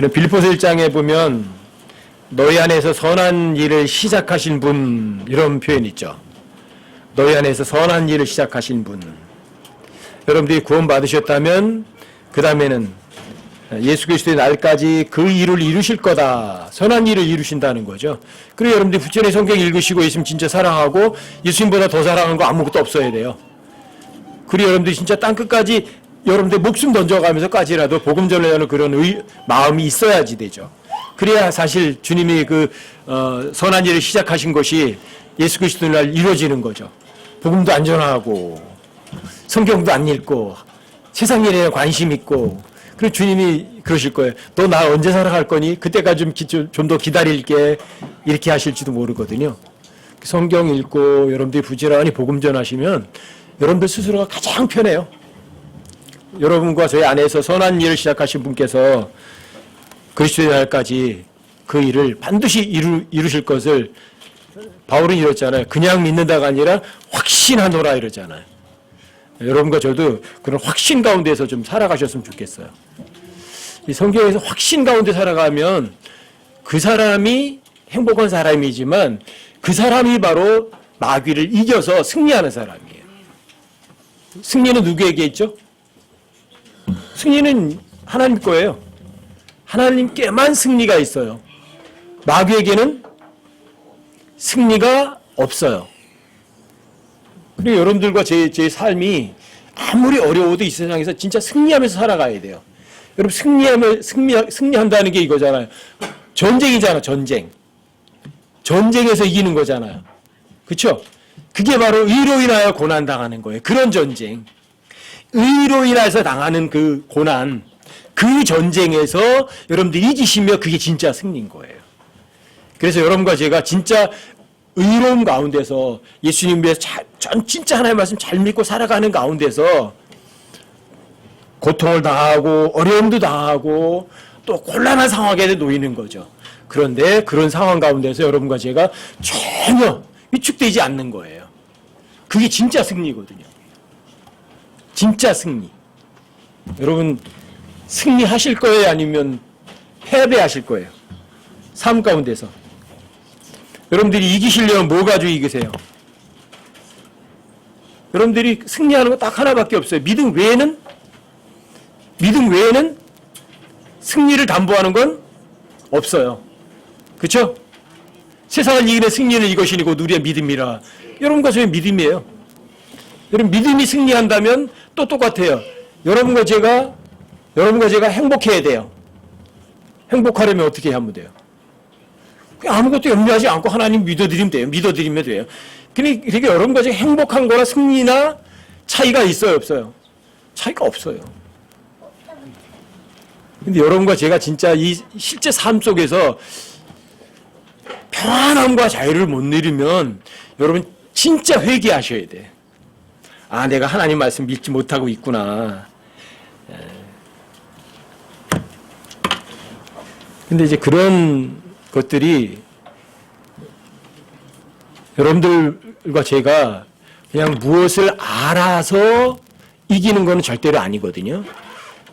빌립보서 1장에 보면 너희 안에서 선한 일을 시작하신 분, 이런 표현 있죠. 너희 안에서 선한 일을 시작하신 분. 여러분들이 구원 받으셨다면 그 다음에는 예수 그리스도의 날까지 그 일을 이루실 거다. 선한 일을 이루신다는 거죠. 그리고 여러분들이 부천의 성경 읽으시고 예수님 진짜 사랑하고 예수님보다 더 사랑하는 거 아무것도 없어야 돼요. 그리고 여러분들이 진짜 땅끝까지 여러분들 목숨 던져가면서까지라도 복음 전하는 그런 마음이 있어야지 되죠. 그래야 사실 주님이 선한 일을 시작하신 것이 예수 그리스도의 날 이루어지는 거죠. 복음도 안 전하고 성경도 안 읽고 세상 일에 관심 있고, 그리고 주님이 그러실 거예요. 너 나 언제 살아갈 거니? 그때까지 좀 더 기다릴게. 이렇게 하실지도 모르거든요. 성경 읽고 여러분들이 부지런히 복음 전하시면 여러분들 스스로가 가장 편해요. 여러분과 저희 안에서 선한 일을 시작하신 분께서 그리스도의 날까지 그 일을 반드시 이루실 것을 바울은 이랬잖아요. 그냥 믿는다가 아니라 확신하노라 이러잖아요. 여러분과 저도 그런 확신 가운데서 좀 살아가셨으면 좋겠어요. 이 성경에서 확신 가운데 살아가면 그 사람이 행복한 사람이지만 그 사람이 바로 마귀를 이겨서 승리하는 사람이에요. 승리는 누구에게 있죠? 승리는 하나님 거예요. 하나님께만 승리가 있어요. 마귀에게는 승리가 없어요. 그리고 여러분들과 제 삶이 아무리 어려워도 이 세상에서 진짜 승리하면서 살아가야 돼요. 여러분 승리한다는 게 이거잖아요. 전쟁이잖아, 전쟁. 전쟁에서 이기는 거잖아요. 그렇죠? 그게 바로 의로 인하여 고난 당하는 거예요. 그런 전쟁. 의로 인해서 당하는 그 고난, 그 전쟁에서 여러분들이 이기시면 그게 진짜 승리인 거예요. 그래서 여러분과 제가 진짜 의로움 가운데서 예수님 위해서 진짜 하나님의 말씀 잘 믿고 살아가는 가운데서 고통을 당하고 어려움도 당하고 또 곤란한 상황에 놓이는 거죠. 그런데 그런 상황 가운데서 여러분과 제가 전혀 위축되지 않는 거예요. 그게 진짜 승리거든요. 진짜 승리. 여러분 승리하실 거예요? 아니면 패배하실 거예요? 삶 가운데서. 여러분들이 이기시려면 뭐 가지고 이기세요? 여러분들이 승리하는 거 딱 하나밖에 없어요. 믿음 외에는 승리를 담보하는 건 없어요. 그렇죠? 세상을 이기는 승리는 이것이니 곧 우리의 믿음이라. 여러분과 저의 믿음이에요. 여러분 믿음이 승리한다면 또 똑같아요. 여러분과 제가 행복해야 돼요. 행복하려면 어떻게 하면 돼요? 아무것도 염려하지 않고 하나님 믿어드리면 돼요. 믿어드리면 돼요. 그러니까 여러분과 제가 행복한 거나 승리나 차이가 있어요, 없어요? 차이가 없어요. 근데 여러분과 제가 진짜 이 실제 삶 속에서 평안함과 자유를 못 누리면 여러분 진짜 회개하셔야 돼. 아, 내가 하나님 말씀 믿지 못하고 있구나. 근데 이제 그런 것들이 여러분들과 제가 그냥 무엇을 알아서 이기는 것은 절대로 아니거든요.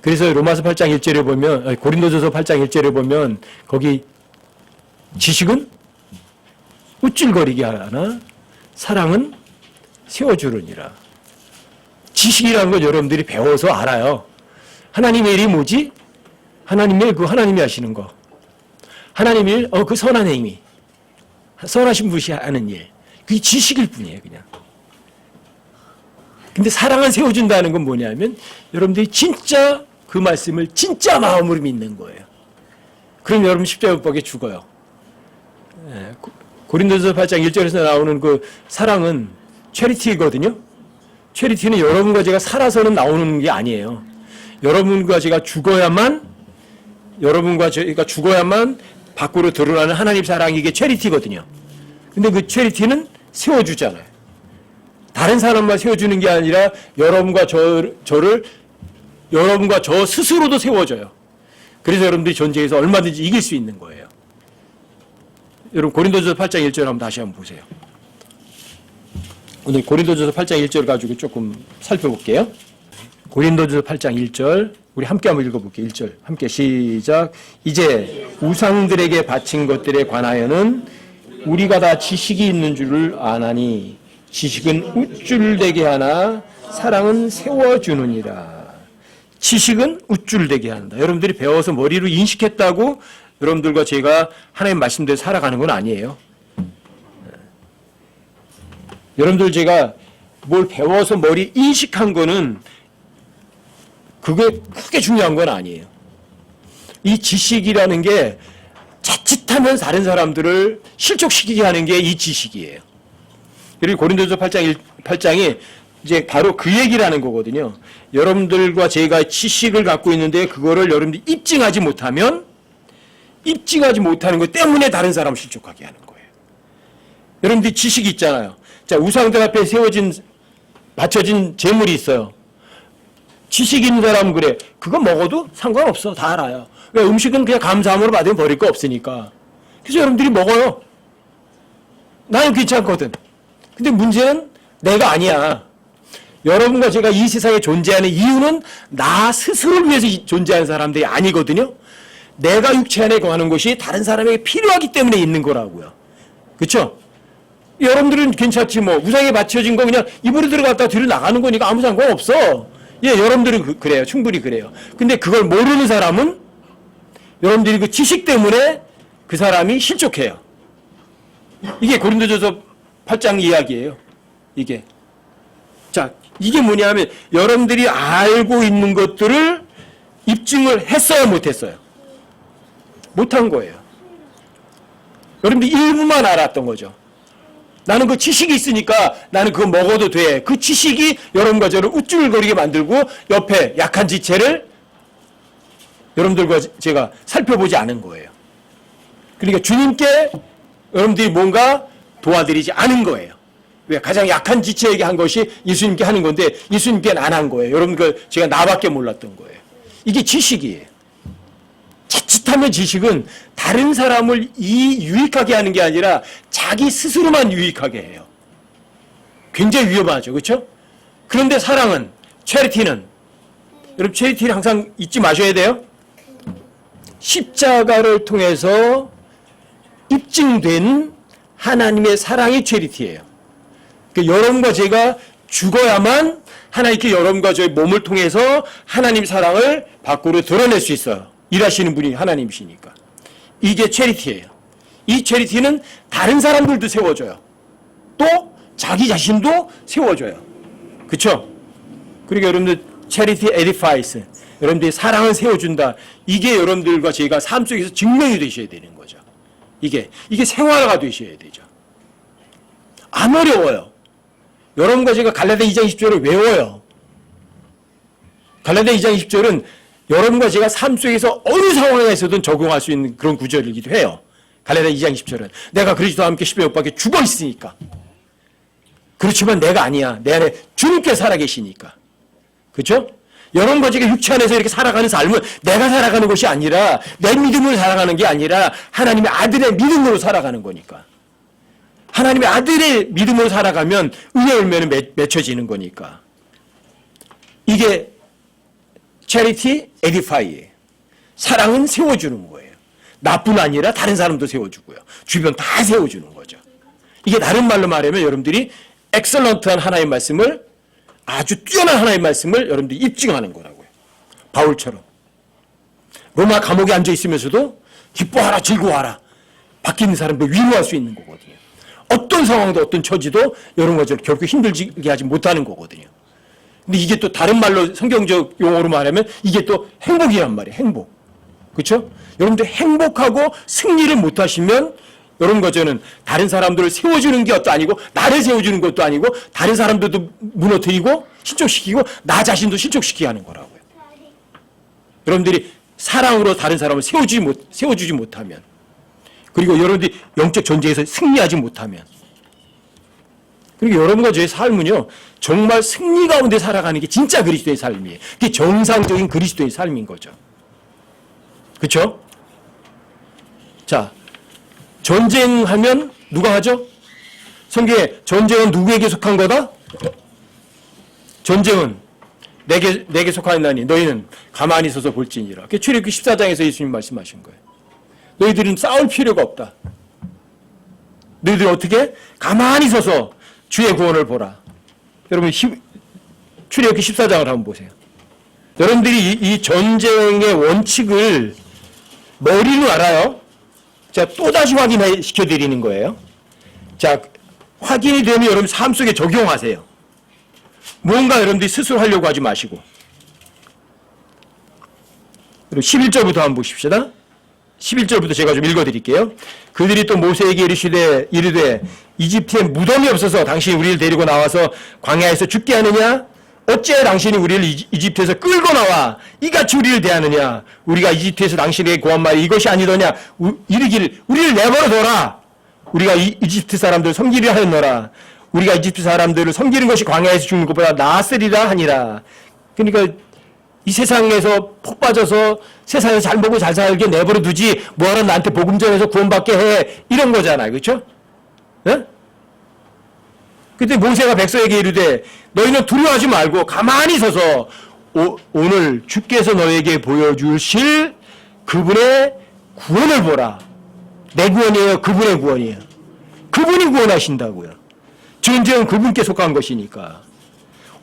그래서 로마서 8장 1절에 보면, 고린도전서 8장 1절에 보면 거기 지식은 우쭐거리게 하나 사랑은 세워주느니라. 지식이라는 걸 여러분들이 배워서 알아요. 하나님의 일이 뭐지? 하나님의 하나님이 하시는 거. 하나님의 일, 그 선한 행위. 선하신 분이 하는 일. 그게 지식일 뿐이에요, 그냥. 근데 사랑은 세워준다는 건 뭐냐면 여러분들이 진짜 그 말씀을 진짜 마음으로 믿는 거예요. 그럼 여러분 십자가에 죽어요. 고린도서 8장 1절에서 나오는 그 사랑은 체리티거든요. 체리티는 여러분과 제가 살아서는 나오는 게 아니에요. 여러분과 제가 죽어야만 밖으로 드러나는 하나님 사랑이 이게 체리티거든요. 근데 그 체리티는 세워주잖아요. 다른 사람만 세워주는 게 아니라 여러분과 여러분과 저 스스로도 세워져요. 그래서 여러분들이 전쟁에서 얼마든지 이길 수 있는 거예요. 여러분 고린도전서 8장 1절 한번 다시 한번 보세요. 오늘 고린도전서 8장 1절 가지고 조금 살펴볼게요. 고린도전서 8장 1절 우리 함께 한번 읽어볼게요. 1절 함께 시작. 이제 우상들에게 바친 것들에 관하여는 우리가 다 지식이 있는 줄을 아나니 지식은 우쭐되게 하나 사랑은 세워주느니라. 지식은 우쭐되게 한다. 여러분들이 배워서 머리로 인식했다고 여러분들과 제가 하나님 말씀대로 살아가는 건 아니에요. 여러분들 제가 뭘 배워서 머리 인식한 거는 그게 크게 중요한 건 아니에요. 이 지식이라는 게 자칫하면 다른 사람들을 실족시키게 하는 게 이 지식이에요. 그리고 고린도서 8장이 이제 바로 그 얘기를 하는 거거든요. 여러분들과 제가 지식을 갖고 있는데 그거를 여러분들이 입증하지 못하면 입증하지 못하는 것 때문에 다른 사람을 실족하게 하는 거예요. 여러분들이 지식이 있잖아요. 자, 우상들 앞에 바쳐진 재물이 있어요. 지식 있는 사람은 그래. 그거 먹어도 상관없어. 다 알아요. 왜? 음식은 그냥 감사함으로 받으면 버릴 거 없으니까. 그래서 여러분들이 먹어요. 나는 괜찮거든. 근데 문제는 내가 아니야. 여러분과 제가 이 세상에 존재하는 이유는 나 스스로를 위해서 존재하는 사람들이 아니거든요. 내가 육체 안에 거하는 것이 다른 사람에게 필요하기 때문에 있는 거라고요. 그렇죠? 여러분들은 괜찮지 뭐. 우상에 받쳐진 거 그냥 입으로 들어갔다 뒤로 나가는 거니까 아무 상관없어. 예, 여러분들은 그래요. 충분히 그래요. 근데 그걸 모르는 사람은 여러분들이 그 지식 때문에 그 사람이 실족해요. 이게 고린도전서 8장 이야기예요. 이게. 자, 이게 뭐냐면 여러분들이 알고 있는 것들을 입증을 했어요, 못했어요? 못한 거예요. 여러분들이 일부만 알았던 거죠. 나는 그 지식이 있으니까 나는 그거 먹어도 돼. 그 지식이 여러분과 저를 우쭐거리게 만들고 옆에 약한 지체를 여러분들과 제가 살펴보지 않은 거예요. 그러니까 주님께 여러분들이 뭔가 도와드리지 않은 거예요. 왜? 가장 약한 지체에게 한 것이 예수님께 하는 건데 예수님께는 안 한 거예요. 여러분 제가 나밖에 몰랐던 거예요. 이게 지식이에요. 자칫하면 지식은 다른 사람을 유익하게 하는 게 아니라 자기 스스로만 유익하게 해요. 굉장히 위험하죠. 그렇죠? 그런데 사랑은, 체리티는, 여러분 체리티를 항상 잊지 마셔야 돼요. 십자가를 통해서 입증된 하나님의 사랑이 체리티예요. 그러니까 여러분과 제가 죽어야만 하나님께 여러분과 저의 몸을 통해서 하나님 사랑을 밖으로 드러낼 수 있어요. 일하시는 분이 하나님이시니까. 이게 체리티예요. 이 체리티는 다른 사람들도 세워줘요. 또 자기 자신도 세워줘요. 그렇죠? 그러니까 여러분들 체리티 에디파이스, 여러분들이 사랑을 세워준다. 이게 여러분들과 제가 삶 속에서 증명이 되셔야 되는 거죠. 이게 생활화가 되셔야 되죠. 안 어려워요. 여러분과 제가 갈라디아 2장 20절을 외워요. 갈라디아 2장 20절은 여러분과 제가 삶 속에서 어느 상황에서든 적용할 수 있는 그런 구절이기도 해요. 갈라디아 2장 20절은 내가 그리스도와 함께 십자가에 못 박혀 죽어 있으니까. 그렇지만 내가 아니야. 내 안에 주님께 살아계시니까. 그렇죠? 여러분과 제가 육체 안에서 이렇게 살아가는 삶은 내가 살아가는 것이 아니라 내 믿음으로 살아가는 게 아니라 하나님의 아들의 믿음으로 살아가는 거니까. 하나님의 아들의 믿음으로 살아가면 은혜 열매는 맺혀지는 거니까. 이게 charity edify예요. 사랑은 세워주는 거예요. 나뿐 아니라 다른 사람도 세워주고요. 주변 다 세워주는 거죠. 이게 다른 말로 말하면 여러분들이 엑셀런트한 하나님의 말씀을, 아주 뛰어난 하나님의 말씀을 여러분들이 입증하는 거라고요. 바울처럼. 로마 감옥에 앉아 있으면서도 기뻐하라, 즐거워하라. 밖에 있는 사람도 위로할 수 있는 거거든요. 어떤 상황도 어떤 처지도 여러분과 저를 결코 힘들게 하지 못하는 거거든요. 근데 이게 또 다른 말로 성경적 용어로 말하면 이게 또 행복이란 말이에요. 행복. 그렇죠? 여러분들 행복하고 승리를 못하시면 여러분과 저는 다른 사람들을 세워주는 것도 아니고 나를 세워주는 것도 아니고 다른 사람들도 무너뜨리고 실족시키고 나 자신도 실족시키게 하는 거라고요. 여러분들이 사랑으로 다른 사람을 세워주지 못하면, 그리고 여러분들이 영적 전쟁에서 승리하지 못하면, 그리고 여러분과 저의 삶은요 정말 승리 가운데 살아가는 게 진짜 그리스도의 삶이에요. 그게 정상적인 그리스도의 삶인 거죠. 그렇죠? 자, 전쟁하면 누가 하죠? 성경에 전쟁은 누구에게 속한 거다? 전쟁은 내게 속하였나니 너희는 가만히 서서 볼지니라. 출애굽기 14장에서 예수님 말씀하신 거예요. 너희들은 싸울 필요가 없다. 너희들 어떻게? 가만히 서서 주의 구원을 보라. 여러분 출애굽기 14장을 한번 보세요. 여러분들이 이 전쟁의 원칙을 머리로 알아요? 자, 또다시 확인시켜 드리는 거예요. 자, 확인이 되면 여러분 삶 속에 적용하세요. 뭔가 여러분들이 스스로 하려고 하지 마시고. 그리고 11절부터 한번 보십시다. 11절부터 제가 좀 읽어드릴게요. 그들이 또 모세에게 이르되 이집트에 무덤이 없어서 당신이 우리를 데리고 나와서 광야에서 죽게 하느냐? 어째 당신이 우리를 이집트에서 끌고 나와 이같이 우리를 대하느냐? 우리가 이집트에서 당신에게 구한 말이 이것이 아니더냐? 이르기를 우리를 내버려둬라. 우리가 이집트 사람들을 섬기려 하였노라. 우리가 이집트 사람들을 섬기는 것이 광야에서 죽는 것보다 나았으리라 하니라. 그러니까 이 세상에서 폭 빠져서 세상에서 잘 먹고 잘 살게 내버려 두지 뭐하러 나한테 복음 전해서 구원받게 해. 이런 거잖아요. 그렇죠? 네? 그때 모세가 백성에게 이르되 너희는 두려워하지 말고 가만히 서서 오늘 주께서 너에게 보여주실 그분의 구원을 보라. 내 구원이에요. 그분의 구원이에요. 그분이 구원하신다고요. 전쟁은 그분께 속한 것이니까.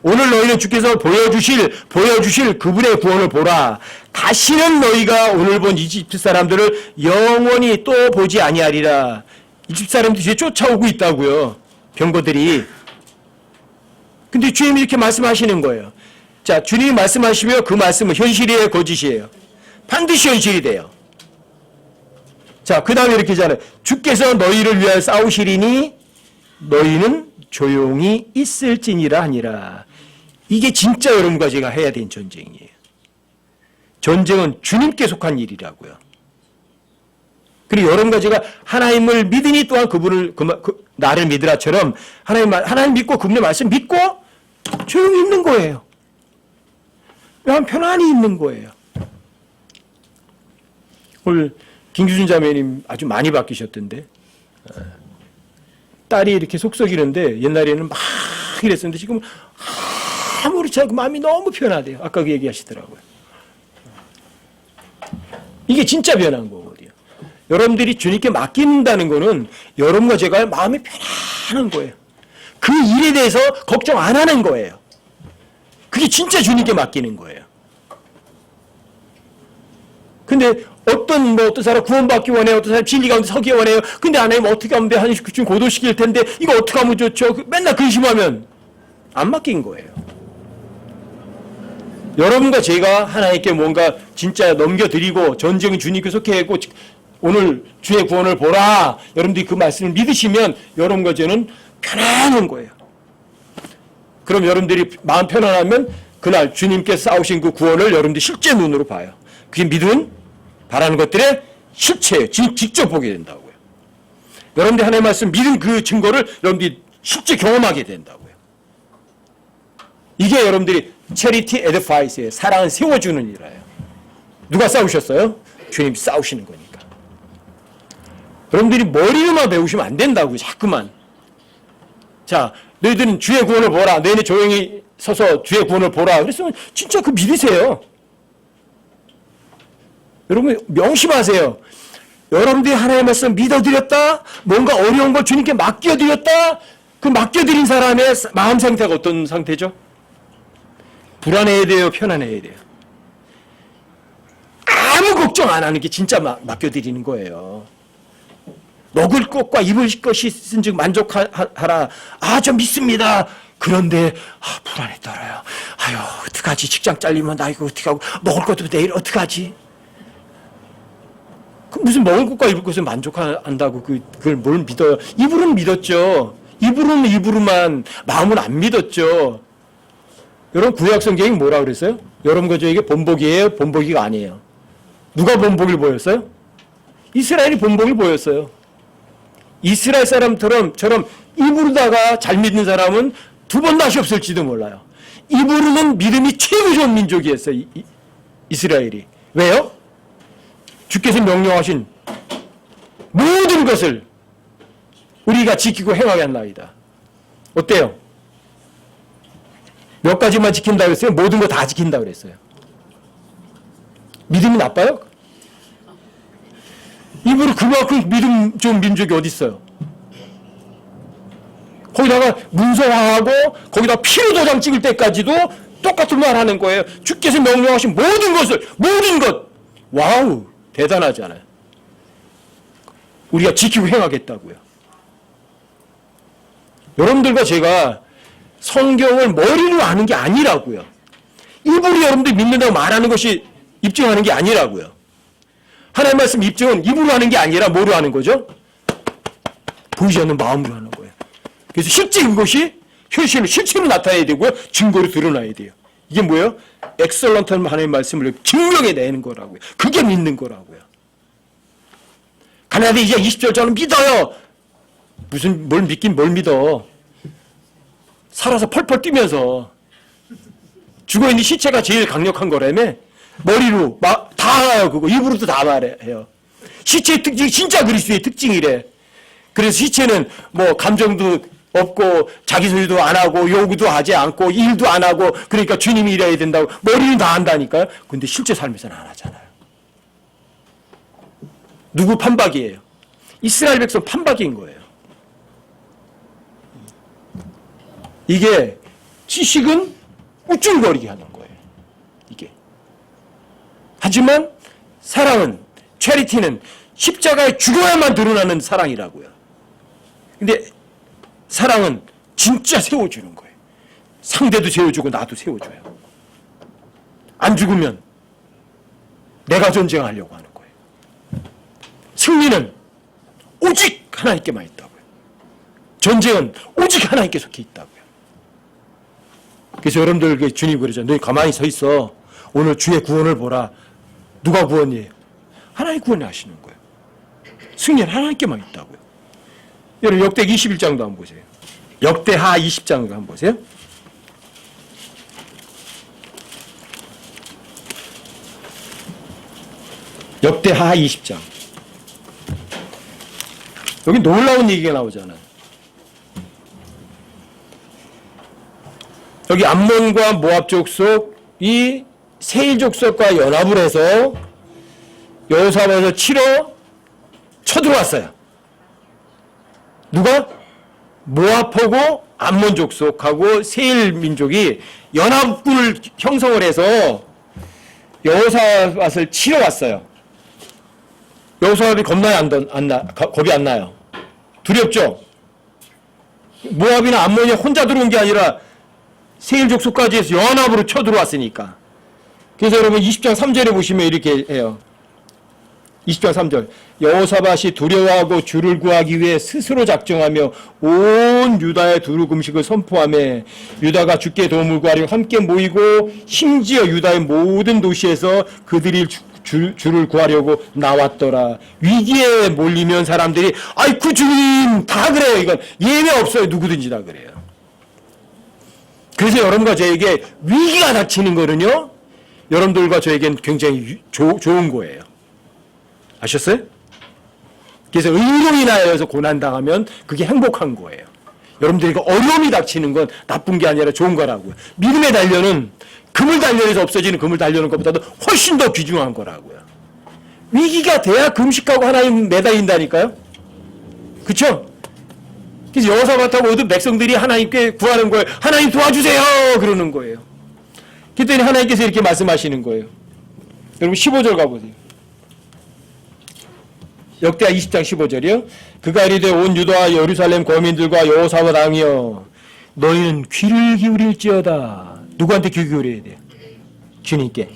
오늘 너희는 주께서 보여주실 그분의 구원을 보라. 다시는 너희가 오늘 본 이집트 사람들을 영원히 또 보지 아니하리라. 이집트 사람들이 뒤에 쫓아오고 있다고요. 병거들이. 근데 주님이 이렇게 말씀하시는 거예요. 자, 주님이 말씀하시면 그 말씀은 현실이에요, 거짓이에요? 반드시 현실이 돼요. 자, 그 다음에 이렇게 하잖아요. 주께서 너희를 위하여 싸우시리니 너희는 조용히 있을지니라 하니라. 이게 진짜 여러분과 제가 해야 되는 전쟁이에요. 전쟁은 주님께 속한 일이라고요. 그리고 여러분과 제가 하나님을 믿으니 또한 그분을 나를 믿으라처럼 하나님 믿고 그분의 말씀 믿고 조용히 있는 거예요. 그냥 편안히 있는 거예요. 오늘 김규준 자매님 아주 많이 바뀌셨던데. 딸이 이렇게 속썩이는데 옛날에는 막 이랬었는데 지금 아무렇지 않고 마음이 너무 편하대요. 아까 그 얘기하시더라고요. 이게 진짜 변한 거거든요. 여러분들이 주님께 맡긴다는 거는 여러분과 제가 마음이 편안한 거예요. 그 일에 대해서 걱정 안 하는 거예요. 그게 진짜 주님께 맡기는 거예요. 근데 어떤 사람 구원받기 원해요. 어떤 사람 진리 가운데 서기 원해요. 근데 하나님 어떻게 하면 돼? 하나님 지금 고도시킬 텐데 이거 어떻게 하면 좋죠? 맨날 근심하면 안 맡긴 거예요. 여러분과 제가 하나님께 뭔가 진짜 넘겨드리고 전쟁은 주님께 속해 있고 오늘 주의 구원을 보라. 여러분들이 그 말씀을 믿으시면 여러분과 저는 편안한 거예요. 그럼 여러분들이 마음 편안하면 그날 주님께서 싸우신 그 구원을 여러분들이 실제 눈으로 봐요. 그게 믿음, 바라는 것들의 실체예요. 직접 보게 된다고요. 여러분들이 하나님의 말씀 믿은 그 증거를 여러분들이 실제 경험하게 된다고요. 이게 여러분들이 charity edifies예요. 사랑을 세워주는 일이에요. 누가 싸우셨어요? 주님이 싸우시는 거니까. 여러분들이 머리로만 배우시면 안 된다고요. 자꾸만. 자, 너희들은 주의 구원을 보라. 너희는 조용히 서서 주의 구원을 보라. 그랬으면 진짜 그 믿으세요. 여러분 명심하세요. 여러분들이 하나님의 말씀 믿어드렸다. 뭔가 어려운 걸 주님께 맡겨드렸다. 그 맡겨드린 사람의 마음 상태가 어떤 상태죠? 불안해야 돼요? 편안해야 돼요? 아무 걱정 안 하는 게 진짜 맡겨드리는 거예요. 먹을 것과 입을 것이 있은즉 만족하라. 아, 저 믿습니다. 그런데 불안에 떨어요. 아유, 어떡하지? 직장 잘리면 나 이거 어떡하고 먹을 것도 내일 어떡하지? 무슨 먹을 것과 입을 것을 만족한다고 그걸 뭘 믿어요? 입으로는 믿었죠. 입으로만 마음은 안 믿었죠. 여러분 구약 성경이 뭐라 그랬어요? 여러분과 저에게 본보기예요? 본보기가 아니에요. 누가 본보기를 보였어요? 이스라엘이 본보기를 보였어요. 이스라엘 사람처럼 입으로다가 잘 믿는 사람은 두 번 다시 없을지도 몰라요. 입으로는 믿음이 최고 좋은 민족이었어요. 이스라엘이. 왜요? 주께서 명령하신 모든 것을 우리가 지키고 행하게 한나이다. 어때요? 몇 가지만 지킨다고 그랬어요? 모든 거 다 지킨다고 그랬어요. 믿음이 나빠요? 일부러 그만큼 믿음 좋은 민족이 어디 있어요? 거기다가 문서화하고 거기다 피로 도장 찍을 때까지도 똑같은 말 하는 거예요. 주께서 명령하신 모든 것 와우 대단하잖아요. 우리가 지키고 행하겠다고요. 여러분들과 제가 성경을 머리로 아는 게 아니라고요. 일부러 여러분들이 믿는다고 말하는 것이 입증하는 게 아니라고요. 하나님 말씀 입증은 입으로 하는 게 아니라 뭐로 하는 거죠? 보이지 않는 마음으로 하는 거예요. 그래서 실제 그것이 현실로 실체로 나타나야 되고요. 증거로 드러나야 돼요. 이게 뭐예요? 엑설런트한 하나님의 말씀을 증명해내는 거라고요. 그게 믿는 거라고요. 가나안에 이제 20절 저는 믿어요. 무슨 뭘 믿긴 뭘 믿어. 살아서 펄펄 뛰면서 죽어있는 시체가 제일 강력한 거라며. 머리로 다 알아요. 그거 입으로도 다 말해요. 시체의 특징이 진짜 그리스도의 특징이래. 그래서 시체는 뭐 감정도 없고 자기 소리도 안 하고 요구도 하지 않고 일도 안 하고 그러니까 주님이 일해야 된다고 머리는 다 한다니까요. 근데 실제 삶에서는 안 하잖아요. 누구 판박이에요? 이스라엘 백성 판박인 거예요. 이게 지식은 우쭐거리게 하는 거예요. 이게. 하지만 사랑은, 체리티는 십자가에 죽어야만 드러나는 사랑이라고요. 근데 사랑은 진짜 세워주는 거예요. 상대도 세워주고 나도 세워줘요. 안 죽으면 내가 전쟁하려고 하는 거예요. 승리는 오직 하나님께만 있다고요. 전쟁은 오직 하나님께 속해 있다고요. 그래서 여러분들 주님 그러죠. 너희 가만히 서 있어. 오늘 주의 구원을 보라. 누가 구원이에요? 하나님 구원을 하시는 거예요. 승리는 하나님께만 있다고요. 여러분 역대기 21장도 한번 보세요. 역대하 20장도 한번 보세요. 역대하 20장. 여기 놀라운 얘기가 나오잖아요. 여기 암몬과 모압 족속이 세일 족속과 연합을 해서 여호사밧을 치러 쳐들어왔어요. 누가? 모압하고 암몬 족속하고 세일 민족이 연합군을 형성을 해서 여호사밧을 치러 왔어요. 여호사밧이 겁나요? 겁이 안 나요? 두렵죠? 모압이나 암몬이 혼자 들어온 게 아니라 세일 족속까지 해서 연합으로 쳐들어왔으니까. 그래서 여러분 20장 3절에 보시면 이렇게 해요. 20장 3절. 여호사밧이 두려워하고 주를 구하기 위해 스스로 작정하며 온 유다의 두루 금식을 선포하며 유다가 주께 도움을 구하려 함께 모이고 심지어 유다의 모든 도시에서 그들이 주를 구하려고 나왔더라. 위기에 몰리면 사람들이 아이쿠 주님 다 그래요. 이건 예외 없어요. 누구든지 다 그래요. 그래서 여러분과 저에게 위기가 닥치는 거는요. 여러분들과 저에겐 굉장히 좋은 거예요. 아셨어요? 그래서 의로 인하여서 고난당하면 그게 행복한 거예요. 여러분들에게 어려움이 닥치는 건 나쁜 게 아니라 좋은 거라고요. 믿음의 단련은 금을 단련해서 없어지는 금을 단련하는 것보다도 훨씬 더 귀중한 거라고요. 위기가 돼야 금식하고 하나님 매달린다니까요. 그렇죠? 그래서 여호사밧하고 모든 백성들이 하나님께 구하는 거예요. 하나님 도와주세요 그러는 거예요. 그랬더니 하나님께서 이렇게 말씀하시는 거예요. 여러분 15절 가보세요. 역대하 20장 15절이요. 그가 이르되 온 유다와 예루살렘 거민들과 여호사밧 왕이여 너희는 귀를 기울일지어다. 누구한테 귀 기울여야 돼요? 주님께.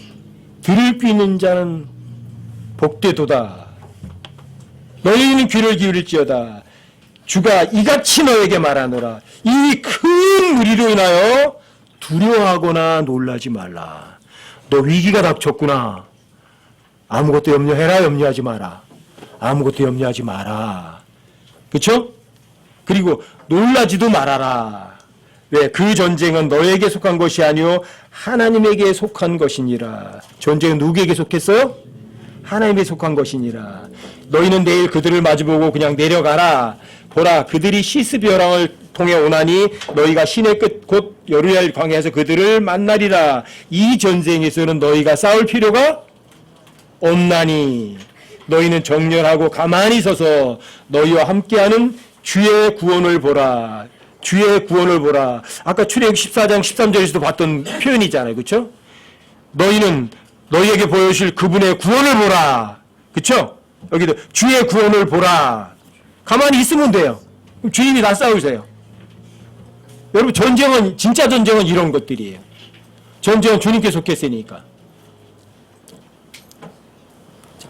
들을 귀 있는 자는 복되도다. 너희는 귀를 기울일지어다. 주가 이같이 너에게 말하노라. 이 큰 무리로 인하여 두려워하거나 놀라지 말라. 너 위기가 닥쳤구나. 아무것도 염려해라. 염려하지 마라. 아무것도 염려하지 마라. 그렇죠? 그리고 놀라지도 말아라. 왜? 그 전쟁은 너에게 속한 것이 아니요 하나님에게 속한 것이니라. 전쟁은 누구에게 속했어요? 하나님에게 속한 것이니라. 너희는 내일 그들을 마주보고 그냥 내려가라. 보라 그들이 시스 벼랑을 통해 오나니 너희가 신의 끝 곧 여루엘 광야에서 그들을 만나리라. 이 전쟁에서는 너희가 싸울 필요가 없나니 너희는 정렬하고 가만히 서서 너희와 함께하는 주의 구원을 보라. 주의 구원을 보라. 아까 출애굽 14장 13절에서도 봤던 표현이잖아요. 그렇죠? 너희는 너희에게 보여주실 그분의 구원을 보라. 그렇죠? 여기도 주의 구원을 보라. 가만히 있으면 돼요. 그럼 주님이 다 싸우세요. 여러분 전쟁은 진짜 전쟁은 이런 것들이에요. 전쟁은 주님께 속했으니까.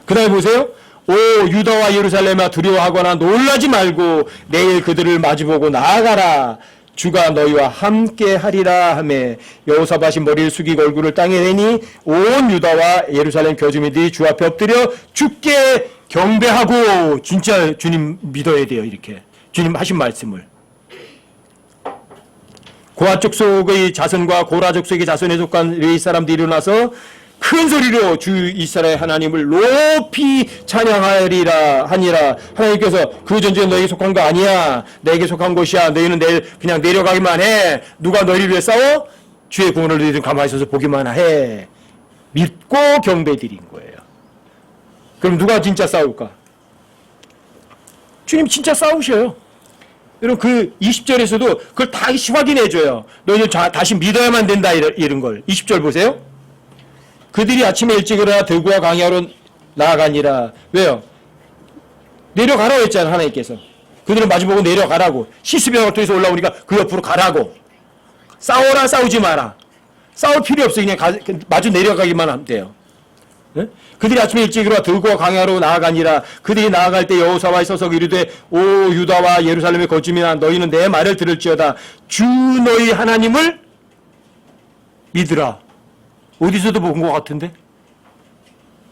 그 다음에 보세요. 오 유다와 예루살렘아 두려워하거나 놀라지 말고 내일 그들을 마주보고 나아가라. 주가 너희와 함께 하리라 하며 여호사밧이 머리를 숙이고 얼굴을 땅에 대니 온 유다와 예루살렘 거주민들이 주 앞에 엎드려 주께 경배하고. 진짜 주님 믿어야 돼요. 이렇게 주님 하신 말씀을. 고아 족속의 자손과 고라 족속의 자손에 속한 레위 사람들이 일어나서 큰 소리로 주 이스라엘 하나님을 높이 찬양하리라 하니라. 하나님께서 그 전쟁은 너에게 속한 거 아니야. 내게 속한 것이야. 너희는 내일 그냥 내려가기만 해. 누가 너희를 위해 싸워? 주의 구원을 너희들 가만히 있어서 보기만 해. 믿고 경배드린 거예요. 그럼 누가 진짜 싸울까? 주님 진짜 싸우셔요. 여러분 그 20절에서도 그걸 다시 확인해줘요. 너희는 다시 믿어야만 된다 이런 걸. 20절 보세요. 그들이 아침에 일찍 일어나 들과 광야로 나아가니라. 왜요? 내려가라고 했잖아요. 하나님께서. 그들은 마주보고 내려가라고. 시스병을 통해서 올라오니까 그 옆으로 가라고. 싸워라 싸우지 마라. 싸울 필요 없어요. 그냥 마주 내려가기만 하면 돼요. 네? 그들이 아침에 일찍 일어나 들과 광야로 나아가니라. 그들이 나아갈 때 여호사와의 서서 이르되 오 유다와 예루살렘의 거주민아 너희는 내 말을 들을지어다. 주 너희 하나님을 믿으라. 어디서도 본 것 같은데?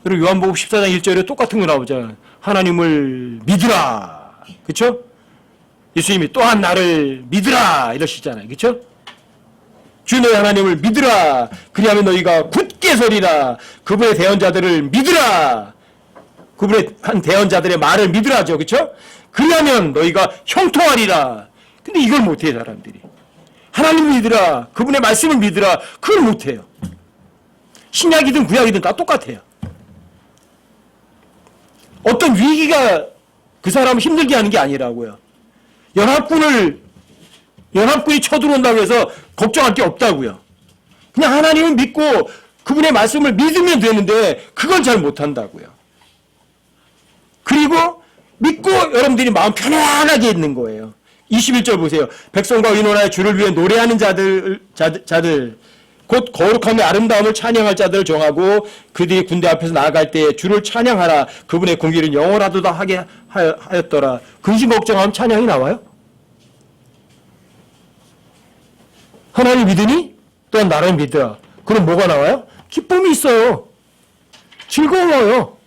그리고 요한복음 14장 1절에 똑같은 거 나오잖아요. 하나님을 믿으라. 그렇죠? 예수님이 또한 나를 믿으라 이러시잖아요. 그렇죠? 주 너희 하나님을 믿으라. 그리하면 너희가 굳게 서리라. 그분의 대언자들을 믿으라. 그분의 한 대언자들의 말을 믿으라죠. 그렇죠? 그리하면 너희가 형통하리라. 근데 이걸 못해요. 사람들이. 하나님 믿으라. 그분의 말씀을 믿으라. 그걸 못해요. 신약이든 구약이든 다 똑같아요. 어떤 위기가 그 사람을 힘들게 하는 게 아니라고요. 연합군이 쳐들어온다고 해서 걱정할 게 없다고요. 그냥 하나님을 믿고 그분의 말씀을 믿으면 되는데 그건 잘 못한다고요. 그리고 믿고 여러분들이 마음 편안하게 있는 거예요. 21절 보세요. 백성과 의논하여 주를 위해 노래하는 자들 곧 거룩함의 아름다움을 찬양할 자들을 정하고 그들이 군대 앞에서 나아갈 때 주를 찬양하라. 그분의 공기를 영원하도다 하게 하였더라. 근심 걱정하면 찬양이 나와요? 하나님 믿으니 또한 나를 믿으라. 그럼 뭐가 나와요? 기쁨이 있어요. 즐거워요.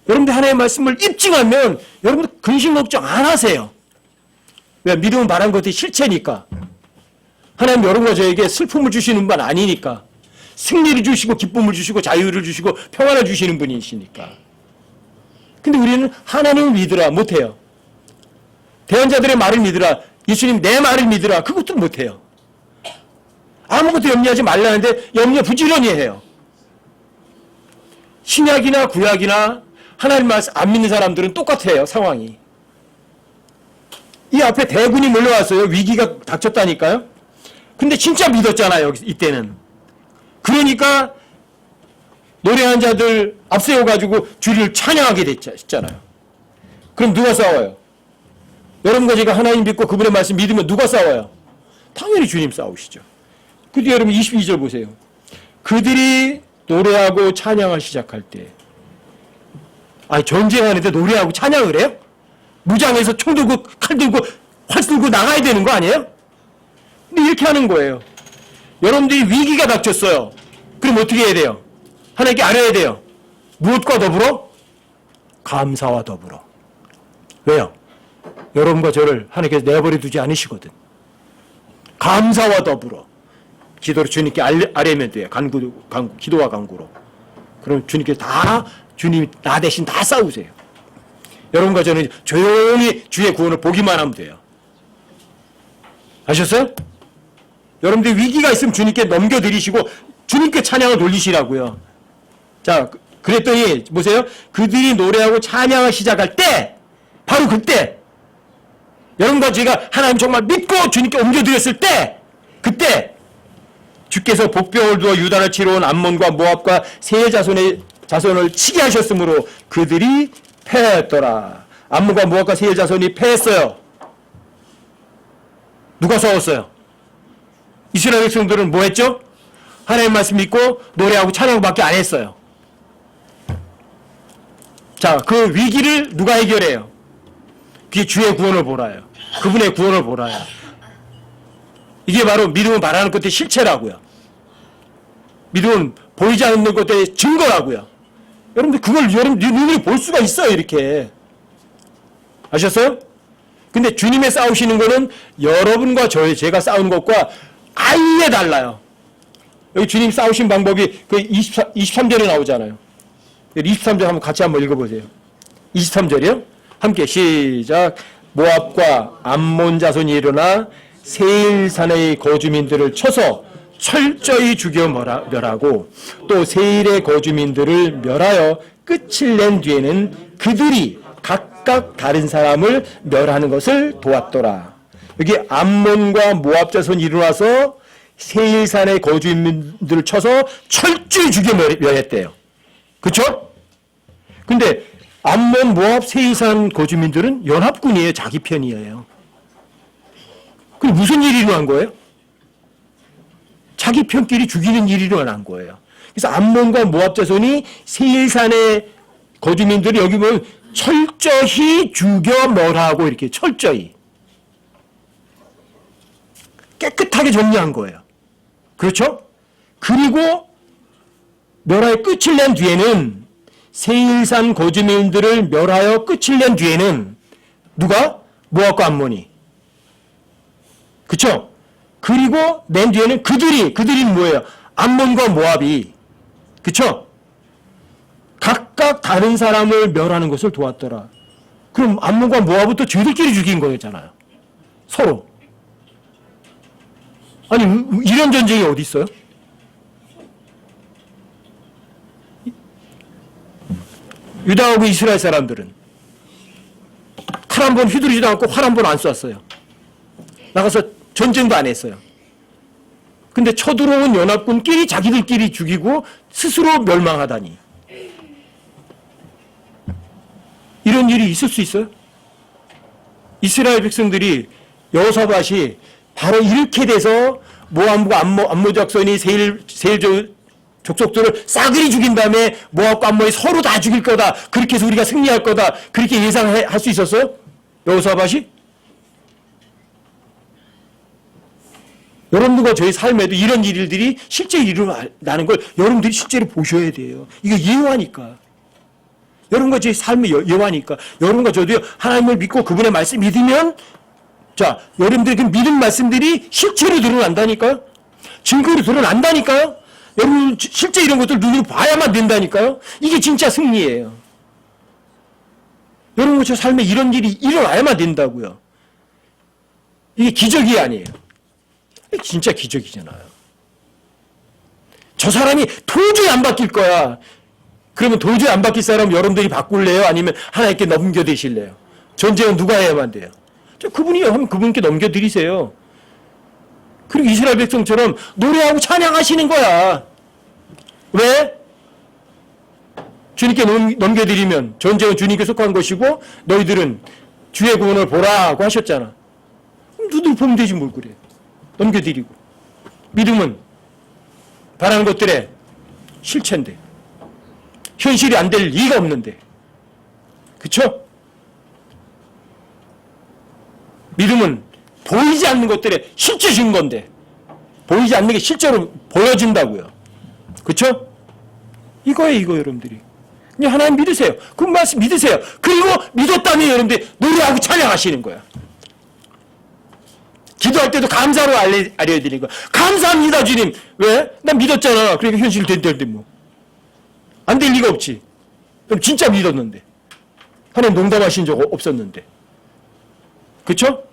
여러분들 하나님의 말씀을 입증하면 여러분들 근심 걱정 안 하세요. 왜? 믿음은 말한 것들이 실체니까. 하나님 여러분과 저에게 슬픔을 주시는 분 아니니까. 승리를 주시고 기쁨을 주시고 자유를 주시고 평안을 주시는 분이시니까. 근데 우리는 하나님을 믿으라 못해요. 대언자들의 말을 믿으라. 예수님 내 말을 믿으라. 그것도 못해요. 아무것도 염려하지 말라는데 염려 부지런히 해요. 신약이나 구약이나 하나님 말씀 안 믿는 사람들은 똑같아요. 상황이. 이 앞에 대군이 몰려왔어요. 위기가 닥쳤다니까요. 근데 진짜 믿었잖아요. 이때는. 그러니까 노래한 자들 앞세워가지고 주를 찬양하게 됐잖아요. 그럼 누가 싸워요? 여러분과 제가 하나님 믿고 그분의 말씀 믿으면 누가 싸워요? 당연히 주님 싸우시죠. 근데 여러분 22절 보세요. 그들이 노래하고 찬양을 시작할 때, 아니 전쟁하는데 노래하고 찬양을 해요? 무장해서 총 들고 칼 들고 활 들고 나가야 되는 거 아니에요? 근데 이렇게 하는 거예요. 여러분들이 위기가 닥쳤어요. 그럼 어떻게 해야 돼요? 하나님께 알아야 돼요. 무엇과 더불어? 감사와 더불어. 왜요? 여러분과 저를 하나님께서 내버려 두지 않으시거든. 감사와 더불어 기도로 주님께 아뢰면 돼요. 기도와 간구로. 그럼 주님께서 주님이 나 대신 다 싸우세요. 여러분과 저는 조용히 주의 구원을 보기만 하면 돼요. 아셨어요? 여러분들 위기가 있으면 주님께 넘겨드리시고 주님께 찬양을 돌리시라고요. 자, 그랬더니 보세요. 그들이 노래하고 찬양을 시작할 때, 바로 그때 여러분과 제가 하나님 정말 믿고 주님께 옮겨드렸을 때, 그때 주께서 복병을 두어 유다를 치러 온 암몬과 모압과 세 자손을 치게 하셨으므로 그들이 패했더라. 암몬과 모압과 세 자손이 패했어요. 누가 싸웠어요? 이스라엘 백성들은 뭐 했죠? 하나님 말씀 믿고 노래하고 찬양밖에 안 했어요. 자, 그 위기를 누가 해결해요? 그게 주의 구원을 보라요. 그분의 구원을 보라요. 이게 바로 믿음은 바라는 것의 실체라고요. 믿음은 보이지 않는 것의 증거라고요. 여러분들 그걸 여러분 눈으로 볼 수가 있어요. 이렇게. 아셨어요? 근데 주님의 싸우시는 거는 여러분과 제가 싸우는 것과 아예 달라요. 여기 주님 싸우신 방법이 그 23절에 나오잖아요. 23절 한번 같이 한번 읽어보세요. 23절이요? 함께 시작. 모압과 암몬 자손이 일어나 세일산의 거주민들을 쳐서 철저히 죽여 멸하고 또 세일의 거주민들을 멸하여 끝을 낸 뒤에는 그들이 각각 다른 사람을 멸하는 것을 도왔더라. 여기 암몬과 모압 자손이 일어나서 세일산의 거주민들을 쳐서 철저히 죽여 멸했대요. 그렇죠? 근데 암몬, 모압, 세일산 거주민들은 연합군이에요. 자기 편이에요. 그럼 무슨 일이 일어난 거예요? 자기 편끼리 죽이는 일이 일어난 거예요. 그래서 암몬과 모압 자손이 세일산의 거주민들이 여기 보면 철저히 죽여 멸하고 이렇게 철저히 깨끗하게 정리한 거예요. 그렇죠? 그리고 멸하여 끝을 낸 뒤에는 세일산 거주민들을 멸하여 끝을 낸 뒤에는 누가? 모압과 암몬이. 그렇죠? 그리고 낸 뒤에는 그들이 뭐예요? 암몬과 모압이. 그렇죠? 각각 다른 사람을 멸하는 것을 도왔더라. 그럼 암몬과 모압은 또 저희들끼리 죽인 거였잖아요. 서로. 아니 이런 전쟁이 어디 있어요? 유다하고 이스라엘 사람들은 칼 한 번 휘두르지도 않고 활 한 번 안 쐈어요. 나가서 전쟁도 안 했어요. 근데 쳐들어온 연합군끼리 자기들끼리 죽이고 스스로 멸망하다니. 이런 일이 있을 수 있어요? 이스라엘 백성들이 여호사밧이 바로 이렇게 돼서 모압과 암몬 작손이 세일 족속들을 싸그리 죽인 다음에 모압과 암몬이 서로 다 죽일 거다. 그렇게 해서 우리가 승리할 거다. 그렇게 예상할 수 있었어요? 여호사밧이? 여러분들과 저희 삶에도 이런 일들이 실제 일어나는 걸 여러분들이 실제로 보셔야 돼요. 이거 예화니까. 여러분과 저희 삶의 예화니까. 여러분과 저도요, 하나님을 믿고 그분의 말씀 믿으면, 자, 여러분들의 그 믿음 말씀들이 실제로 드러난다니까요? 증거로 드러난다니까요? 여러분, 실제 이런 것들 눈으로 봐야만 된다니까요? 이게 진짜 승리예요. 여러분과 저 삶에 이런 일이 일어나야만 된다고요. 이게 기적이 아니에요. 진짜 기적이잖아요. 저 사람이 도저히 안 바뀔 거야. 그러면 도저히 안 바뀔 사람 여러분들이 바꿀래요? 아니면 하나님께 넘겨드리실래요? 전쟁은 누가 해야만 돼요? 그분이요. 하면 그분께 넘겨드리세요. 그리고 이스라엘 백성처럼 노래하고 찬양하시는 거야. 왜? 주님께 넘겨드리면 전쟁은 주님께 속한 것이고 너희들은 주의 구원을 보라고 하셨잖아. 그럼 누들 보면 되지 뭘 그래. 넘겨드리고. 믿음은 바라는 것들의 실체인데 현실이 안 될 리가 없는데. 그쵸? 믿음은 보이지 않는 것들의 실제 증거인데 보이지 않는 게 실제로 보여진다고요. 그쵸? 이거예요, 이거 여러분들이. 그냥 하나님 믿으세요. 그 말씀 믿으세요. 그리고 믿었다면 여러분들이 노래하고 찬양하시는 거야. 기도할 때도 감사로 알려드리는 거야. 감사합니다, 주님. 왜? 난 믿었잖아. 그러니까 현실이 된다는데 뭐. 안 될 리가 없지. 그럼 진짜 믿었는데. 하나님 농담하신 적 없었는데. 그렇죠?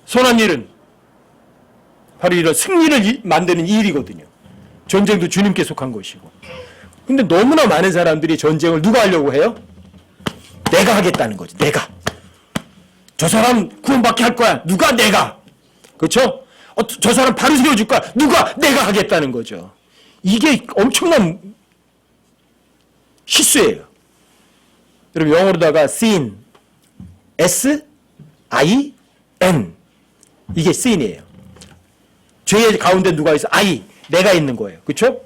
선한 일은 바로 이런 승리를 만드는 일이거든요. 전쟁도 주님께 속한 것이고. 근데 너무나 많은 사람들이 전쟁을 누가 하려고 해요? 내가 하겠다는 거지. 내가. 저 사람 구원받게 할 거야. 누가? 내가. 그렇죠? 저 사람 바로 세워줄 거야. 누가? 내가 하겠다는 거죠. 이게 엄청난 실수예요. 여러분 영어로다가 sin, S-I-N 이게 sin이에요. 죄의 가운데 누가 있어? I, 내가 있는 거예요. 그렇죠?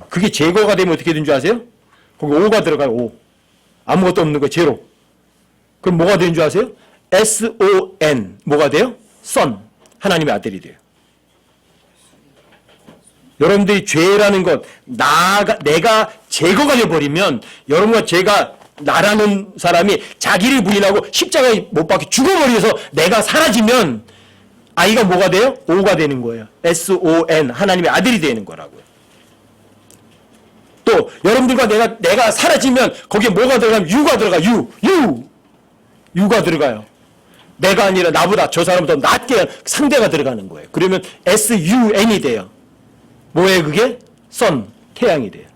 그게 제거가 되면 어떻게 되는 줄 아세요? 거기 O가 들어가요. O. 아무것도 없는 거 제로. 그럼 뭐가 되는 줄 아세요? S-O-N 뭐가 돼요? Son, 하나님의 아들이 돼요. 여러분들이 죄라는 것, 내가 제거가 되어버리면 여러분과 제가 나라는 사람이 자기를 부인하고 십자가에 못 박혀 죽어버려서 내가 사라지면 아이가 뭐가 돼요? O가 되는 거예요. S-O-N 하나님의 아들이 되는 거라고요. 또 여러분들과 내가 사라지면 거기에 뭐가 들어가면 U가 들어가. U가 들어가요. 내가 아니라 나보다 저 사람보다 낫게 상대가 들어가는 거예요. 그러면 S-U-N이 돼요. 뭐예요 그게? 선, 태양이 돼요.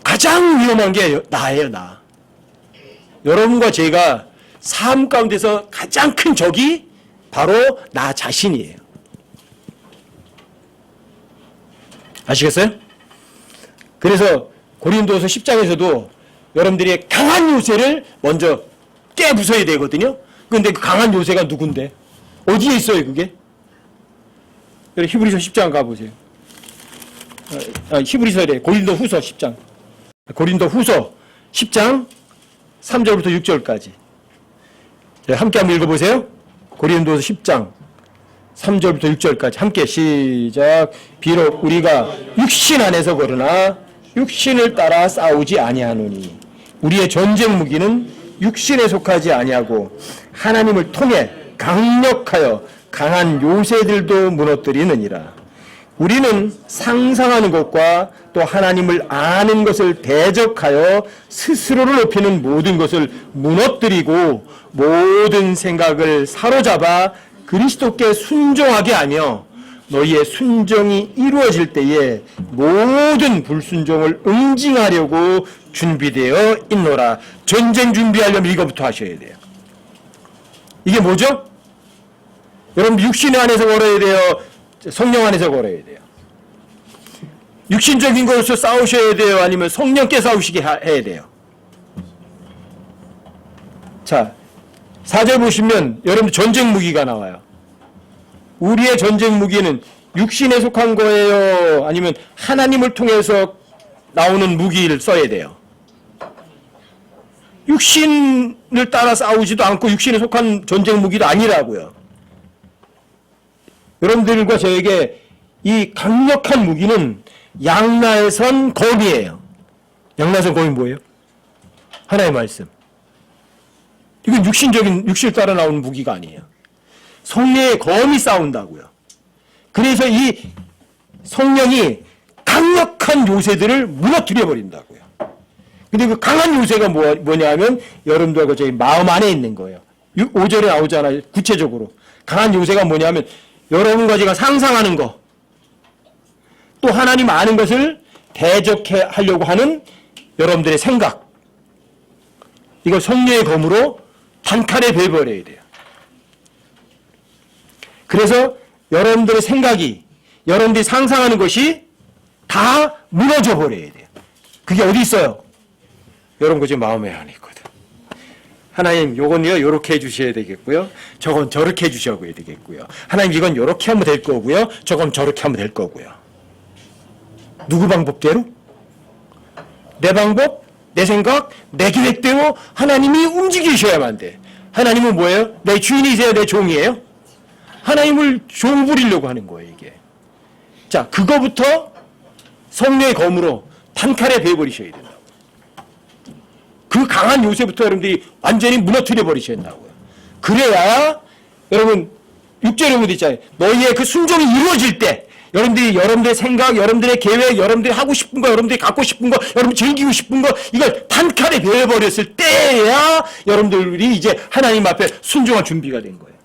가장 위험한 게 나예요, 나. 여러분과 제가 삶 가운데서 가장 큰 적이 바로 나 자신이에요. 아시겠어요? 그래서 고린도서 10장에서도 여러분들이 강한 요새를 먼저 깨부숴야 되거든요. 그런데 그 강한 요새가 누군데? 어디에 있어요 그게? 히브리서 10장 가보세요. 히브리서래. 고린도 후서 10장. 고린도 후서 10장 3절부터 6절까지. 함께 한번 읽어보세요. 고린도서 10장 3절부터 6절까지. 함께 시작. 비록 우리가 육신 안에서 거르나 육신을 따라 싸우지 아니하노니 우리의 전쟁 무기는 육신에 속하지 아니하고 하나님을 통해 강력하여 강한 요새들도 무너뜨리느니라. 우리는 상상하는 것과 또 하나님을 아는 것을 대적하여 스스로를 높이는 모든 것을 무너뜨리고 모든 생각을 사로잡아 그리스도께 순종하게 하며 너희의 순종이 이루어질 때에 모든 불순종을 응징하려고 준비되어 있노라. 전쟁 준비하려면 이거부터 하셔야 돼요. 이게 뭐죠? 여러분 육신 안에서 걸어야 돼요? 성령 안에서 걸어야 돼요? 육신적인 것으로 싸우셔야 돼요? 아니면 성령께 싸우시게 해야 돼요? 자, 4절 보시면 여러분 전쟁 무기가 나와요. 우리의 전쟁 무기는 육신에 속한 거예요? 아니면 하나님을 통해서 나오는 무기를 써야 돼요? 육신을 따라 싸우지도 않고 육신에 속한 전쟁 무기도 아니라고요. 여러분들과 저에게 이 강력한 무기는 양나에선 검이에요. 양나에선 검이 뭐예요? 하나의 말씀. 이건 육신을 따라 나오는 무기가 아니에요. 성령의 검이 싸운다고요. 그래서 이 성령이 강력한 요새들을 무너뜨려 버린다고요. 근데 그 강한 요새가 뭐냐면 여러분들과 저희 마음 안에 있는 거예요. 5절에 나오잖아요. 구체적으로. 강한 요새가 뭐냐면 여러분과 제가 상상하는 거, 또 하나님 아는 것을 대적해 하려고 하는 여러분들의 생각, 이걸 성령의 검으로 단칼에 베어버려야 돼요. 그래서 여러분들의 생각이, 여러분들이 상상하는 것이 다 무너져 버려야 돼요. 그게 어디 있어요? 여러분 그 마음에 안에 있거든. 하나님 요건요 요렇게 해주셔야 되겠고요. 저건 저렇게 해주셔야 되겠고요. 하나님 이건 요렇게 하면 될 거고요. 저건 저렇게 하면 될 거고요. 누구 방법대로? 내 방법, 내 생각, 내 계획대로 하나님이 움직이셔야만 돼. 하나님은 뭐예요? 내 주인이세요? 내 종이에요? 하나님을 종 부리려고 하는 거예요 이게. 자, 그거부터 성령의 검으로 단칼에 베어버리셔야 된다고. 그 강한 요새부터 여러분들이 완전히 무너뜨려 버리셔야 된다고요. 그래야 여러분 6절에 보면 있잖아요. 너희의 그 순종이 이루어질 때 여러분들의 생각, 여러분들의 계획, 여러분들이 하고 싶은 거, 여러분들이 갖고 싶은 거, 여러분 즐기고 싶은 거, 이걸 단칼에 베어버렸을 때야 여러분들이 이제 하나님 앞에 순종할 준비가 된 거예요.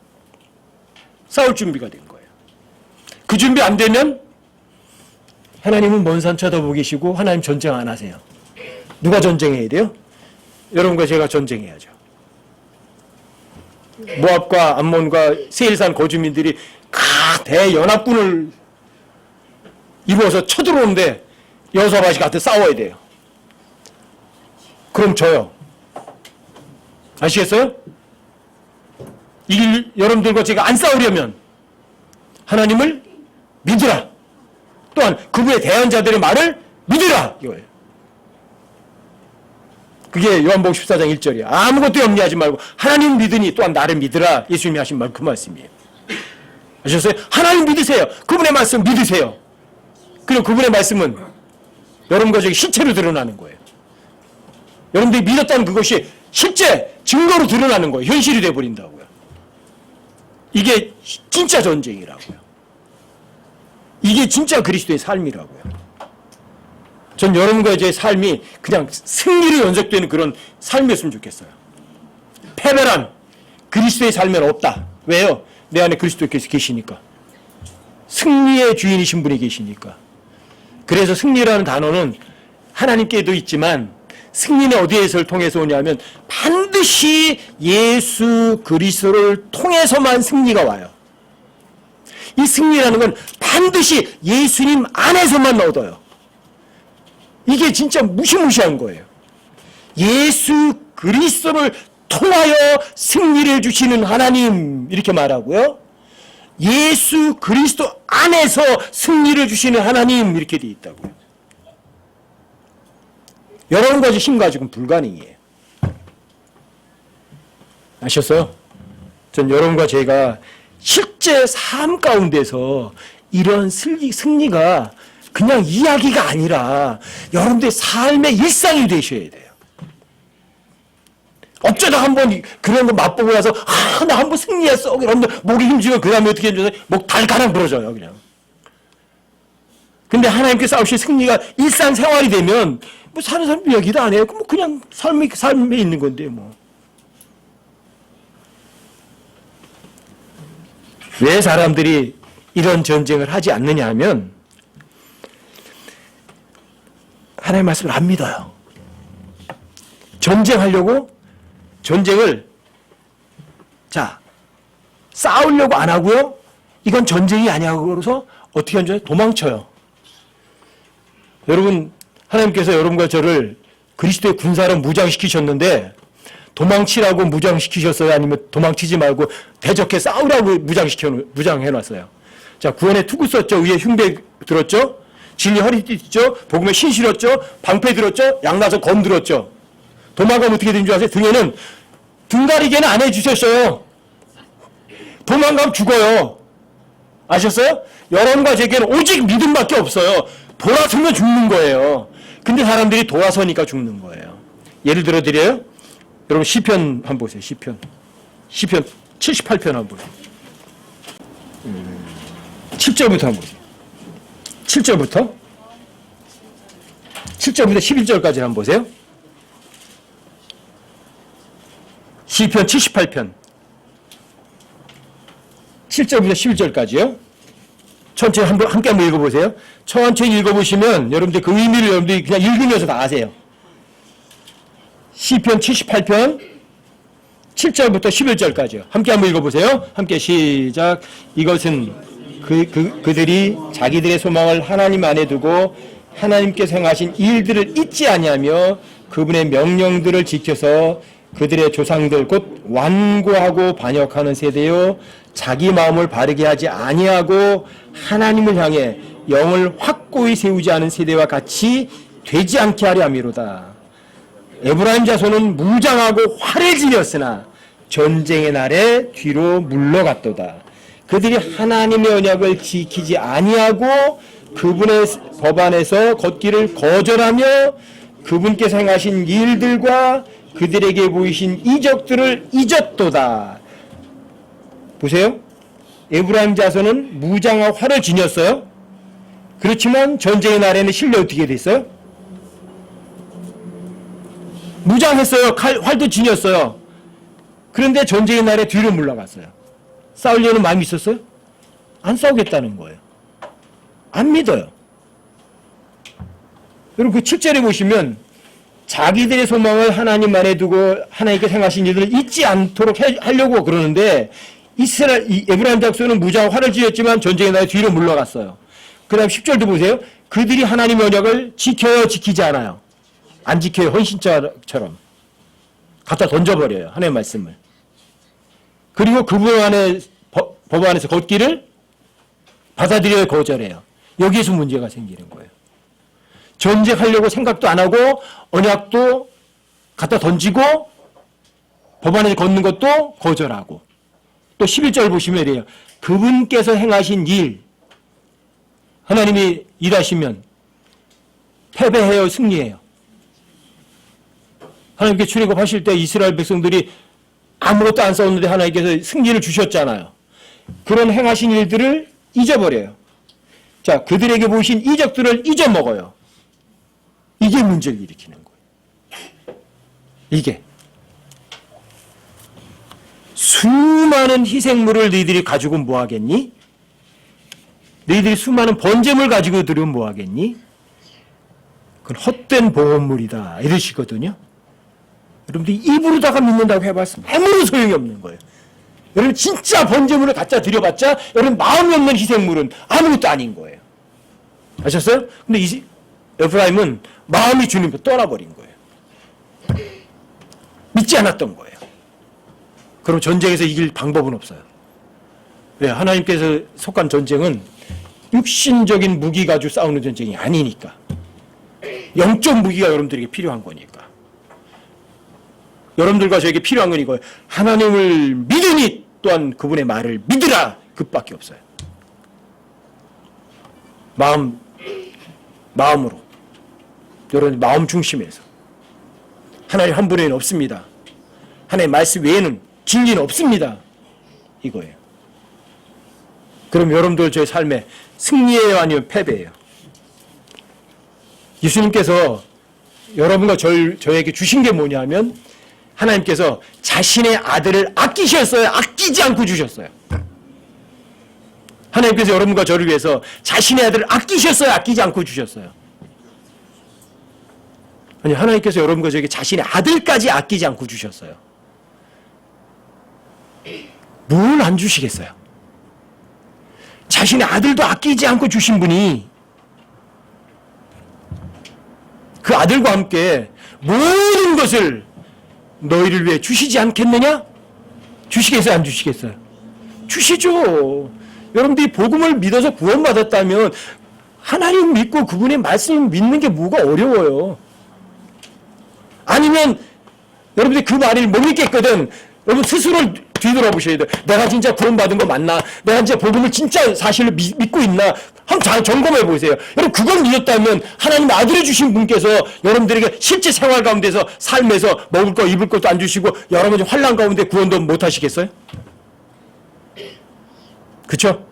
싸울 준비가 된 거예요. 그 준비 안 되면 하나님은 먼 산 쳐다보고 계시고 하나님 전쟁 안 하세요. 누가 전쟁해야 돼요? 여러분과 제가 전쟁해야죠. 모압과 암몬과 세일산 거주민들이 대연합군을 이루어서 쳐들어오는데 여호사밧이 가서 싸워야 돼요. 그럼 져요. 아시겠어요? 여러분들과 제가 안 싸우려면 하나님을 믿으라. 또한 그분의 대언자들의 말을 믿으라. 이거예요. 그게 요한복음 14장 1절이에요. 아무것도 염려하지 말고 하나님 믿으니 또한 나를 믿으라. 예수님이 하신 말 그 말씀이에요. 아셨어요? 하나님 믿으세요. 그분의 말씀 믿으세요. 그리고 그분의 말씀은 여러분과 저기 실체로 드러나는 거예요. 여러분들이 믿었다는 그것이 실제 증거로 드러나는 거예요. 현실이 되어버린다고요. 이게 진짜 전쟁이라고요. 이게 진짜 그리스도의 삶이라고요. 전 여러분과 제 삶이 그냥 승리로 연속되는 그런 삶이었으면 좋겠어요. 패배란 그리스도의 삶에는 없다. 왜요? 내 안에 그리스도께서 계시니까. 승리의 주인이신 분이 계시니까. 그래서 승리라는 단어는 하나님께도 있지만 승리는 어디에서 통해서 오냐면 반드시 예수 그리스도를 통해서만 승리가 와요. 이 승리라는 건 반드시 예수님 안에서만 얻어요. 이게 진짜 무시무시한 거예요. 예수 그리스도를 통하여 승리를 주시는 하나님 이렇게 말하고요. 예수 그리스도 안에서 승리를 주시는 하나님 이렇게 되어 있다고요. 여러분 가지 힘 가지고는 불가능이에요. 아셨어요? 전 여러분과 제가 실제 삶 가운데서 이런 승리가 그냥 이야기가 아니라 여러분들의 삶의 일상이 되셔야 돼요. 어쩌다 한번 그런 거 맛보고 나서 나 한번 승리했어. 여러분들 목이 힘주면 그 다음에 어떻게 해줘서 목 달가랑 부러져요. 그냥. 근데 하나님께 싸우실 승리가 일상생활이 되면 뭐 사는 사람 이야기도 안 해요. 뭐 그냥 삶에 있는 건데 뭐. 왜 사람들이 이런 전쟁을 하지 않느냐 하면 하나님의 말씀을 안 믿어요. 전쟁하려고 전쟁을 싸우려고 안 하고요. 이건 전쟁이 아니라고 그래서 어떻게 하는 줄 알아요? 도망쳐요. 여러분 하나님께서 여러분과 저를 그리스도의 군사로 무장시키셨는데 도망치라고 무장시키셨어요? 아니면 도망치지 말고 대적해 싸우라고 무장해놨어요? 자, 구원의 투구 썼죠? 위에 흉배 들었죠? 진리 허리띠 있죠? 복음의 신 실었죠? 방패 들었죠? 양나서 검 들었죠? 도망가면 어떻게 되는 줄 아세요? 등에는 등다리개는 안 해주셨어요. 도망가면 죽어요. 아셨어요? 여러분과 제게는 오직 믿음밖에 없어요. 돌아서면 죽는 거예요. 근데 사람들이 돌아서니까 죽는 거예요. 예를 들어 드려요. 여러분 시편 한번 보세요. 시편 78편 한번 보세요. 7절부터 한번 보세요. 7절부터 11절까지 한번 보세요. 시편 78편 7절부터 11절까지요. 천천히 함께 한번 읽어보세요. 천천히 읽어보시면 여러분들 그 의미를 여러분들이 그냥 읽으면서 다 아세요. 시편 78편 7절부터 11절까지요. 함께 한번 읽어보세요. 함께 시작. 이것은 그들이 자기들의 소망을 하나님 안에 두고 하나님께서 행하신 일들을 잊지 아니하며 그분의 명령들을 지켜서 그들의 조상들 곧 완고하고 반역하는 세대요 자기 마음을 바르게 하지 아니하고 하나님을 향해 영을 확고히 세우지 않은 세대와 같이 되지 않게 하려 함이로다. 에브라임 자손은 무장하고 활을 지녔으나 전쟁의 날에 뒤로 물러갔도다. 그들이 하나님의 언약을 지키지 아니하고 그분의 법 안에서 걷기를 거절하며 그분께서 행하신 일들과 그들에게 보이신 이적들을 잊었도다. 보세요. 에브라임 자손은 무장하고 활을 지녔어요. 그렇지만 전쟁의 날에는 실내 어떻게 됐어요? 무장했어요. 활도 지녔어요. 그런데 전쟁의 날에 뒤로 물러갔어요. 싸우려는 마음이 있었어요? 안 싸우겠다는 거예요. 안 믿어요. 여러분 그 7절에 보시면 자기들의 소망을 하나님 안에 두고 하나님께 생각하신 일들을 잊지 않도록 하려고 그러는데 에브라임 족속은 무장 활을 지었지만 전쟁의 날에 뒤로 물러갔어요. 그 다음 10절도 보세요. 그들이 하나님의 언약을 지켜요, 지키지 않아요? 안 지켜요. 헌신자처럼 갖다 던져버려요. 하나님의 말씀을. 그리고 그분 안에 법 안에서 걷기를 받아들여야 거절해요. 여기에서 문제가 생기는 거예요. 전쟁하려고 생각도 안 하고 언약도 갖다 던지고 법 안에서 걷는 것도 거절하고 또 11절 보시면 이래요. 그분께서 행하신 일 하나님이 일하시면 패배해요, 승리해요. 하나님께 출애굽하실 때 이스라엘 백성들이 아무것도 안 싸웠는데 하나님께서 승리를 주셨잖아요. 그런 행하신 일들을 잊어버려요. 자, 그들에게 보이신 이적들을 잊어먹어요. 이게 문제를 일으키는 거예요. 이게 수많은 희생물을 너희들이 가지고 뭐 하겠니? 너희들이 수많은 번제물 가지고 들으면 뭐 하겠니? 그건 헛된 봉헌물이다 이러시거든요. 여러분들이 입으로다가 믿는다고 해봤으면 아무런 소용이 없는 거예요. 여러분 진짜 번제물을 갖다 드려봤자 여러분 마음이 없는 희생물은 아무것도 아닌 거예요. 아셨어요? 근데 에프라임은 마음이 주님을 떠나버린 거예요. 믿지 않았던 거예요. 그럼 전쟁에서 이길 방법은 없어요. 왜? 하나님께서 속한 전쟁은 육신적인 무기 가지고 싸우는 전쟁이 아니니까. 영적 무기가 여러분들에게 필요한 거니까. 여러분들과 저에게 필요한 건 이거예요. 하나님을 믿으니 또한 그분의 말을 믿으라. 그밖에 없어요. 마음으로. 여러분 마음 중심에서. 하나님 한 분에는 없습니다. 하나님의 말씀 외에는 진리는 없습니다. 이거예요. 그럼 여러분들 저의 삶에 승리예요, 아니면 패배예요? 예수님께서 여러분과 저에게 주신 게 뭐냐면 하나님께서 자신의 아들을 아끼셨어요? 아끼지 않고 주셨어요? 하나님께서 여러분과 저를 위해서 자신의 아들을 아끼셨어요? 아끼지 않고 주셨어요? 아니, 하나님께서 여러분과 저에게 자신의 아들까지 아끼지 않고 주셨어요. 뭘 안 주시겠어요? 자신의 아들도 아끼지 않고 주신 분이 그 아들과 함께 모든 것을 너희를 위해 주시지 않겠느냐? 주시겠어요? 안 주시겠어요? 주시죠. 여러분들이 복음을 믿어서 구원받았다면 하나님 믿고 그분의 말씀을 믿는 게 뭐가 어려워요. 아니면 여러분들이 그 말을 못 믿겠거든. 여러분 스스로 뒤돌아보셔야 돼요. 내가 진짜 구원받은 거 맞나? 내가 진짜 복음을 진짜 사실로 믿고 있나? 한번 잘 점검해 보세요. 여러분 그걸 믿었다면 하나님 아들을 주신 분께서 여러분들에게 실제 생활 가운데서 삶에서 먹을 거 입을 것도 안 주시고 여러 가지 환난 가운데 구원도 못 하시겠어요? 그렇죠?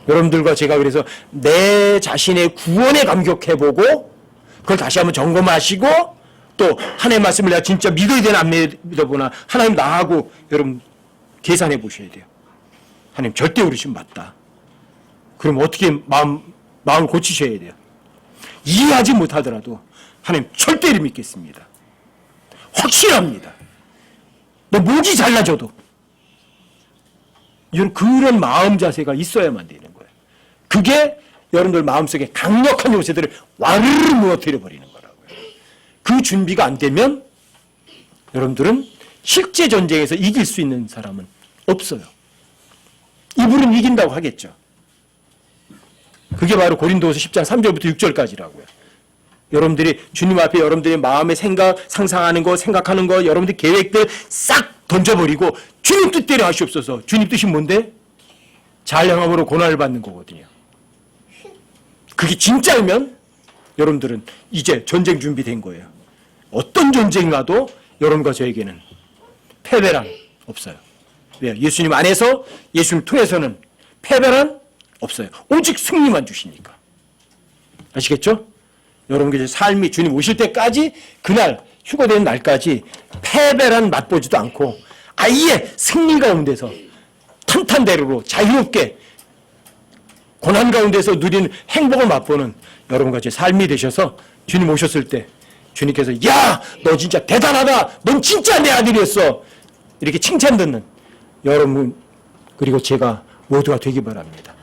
여러분들과 제가 그래서 내 자신의 구원에 감격해보고 그걸 다시 한번 점검하시고 또 하나님의 말씀을 내가 진짜 믿어야 되나 안 믿어보나 하나님 나하고 여러분 계산해 보셔야 돼요. 하나님 절대 우리 신 맞다. 그럼 어떻게 마음을 고치셔야 돼요. 이해하지 못하더라도 하나님 절대로 믿겠습니다. 확실합니다. 내 목이 잘라져도 이런 그런 마음 자세가 있어야만 되는 거예요. 그게 여러분들 마음속에 강력한 요새들을 와르르 무너뜨려 버리는 거라고요. 그 준비가 안 되면 여러분들은 실제 전쟁에서 이길 수 있는 사람은 없어요. 이불은 이긴다고 하겠죠. 그게 바로 고린도후서 10장 3절부터 6절까지라고요. 여러분들이 주님 앞에 여러분들의 마음의 생각, 상상하는 거, 생각하는 거, 여러분들 계획들 싹 던져버리고 주님 뜻대로 하시옵소서. 주님 뜻이 뭔데? 잘행함으로 고난을 받는 거거든요. 그게 진짜면 여러분들은 이제 전쟁 준비된 거예요. 어떤 전쟁이 와도 여러분과 저에게는 패배란 없어요. 왜요? 예수님 안에서 예수님 통해서는 패배란 없어요. 오직 승리만 주시니까. 아시겠죠? 여러분께 삶이 주님 오실 때까지 그날 휴거되는 날까지 패배란 맛보지도 않고 아예 승리 가운데서 탄탄대로로 자유롭게 고난 가운데서 누리는 행복을 맛보는 여러분과 제 삶이 되셔서 주님 오셨을 때 주님께서 야, 너 진짜 대단하다. 넌 진짜 내 아들이었어. 이렇게 칭찬 듣는 여러분 그리고 제가 모두가 되기 바랍니다.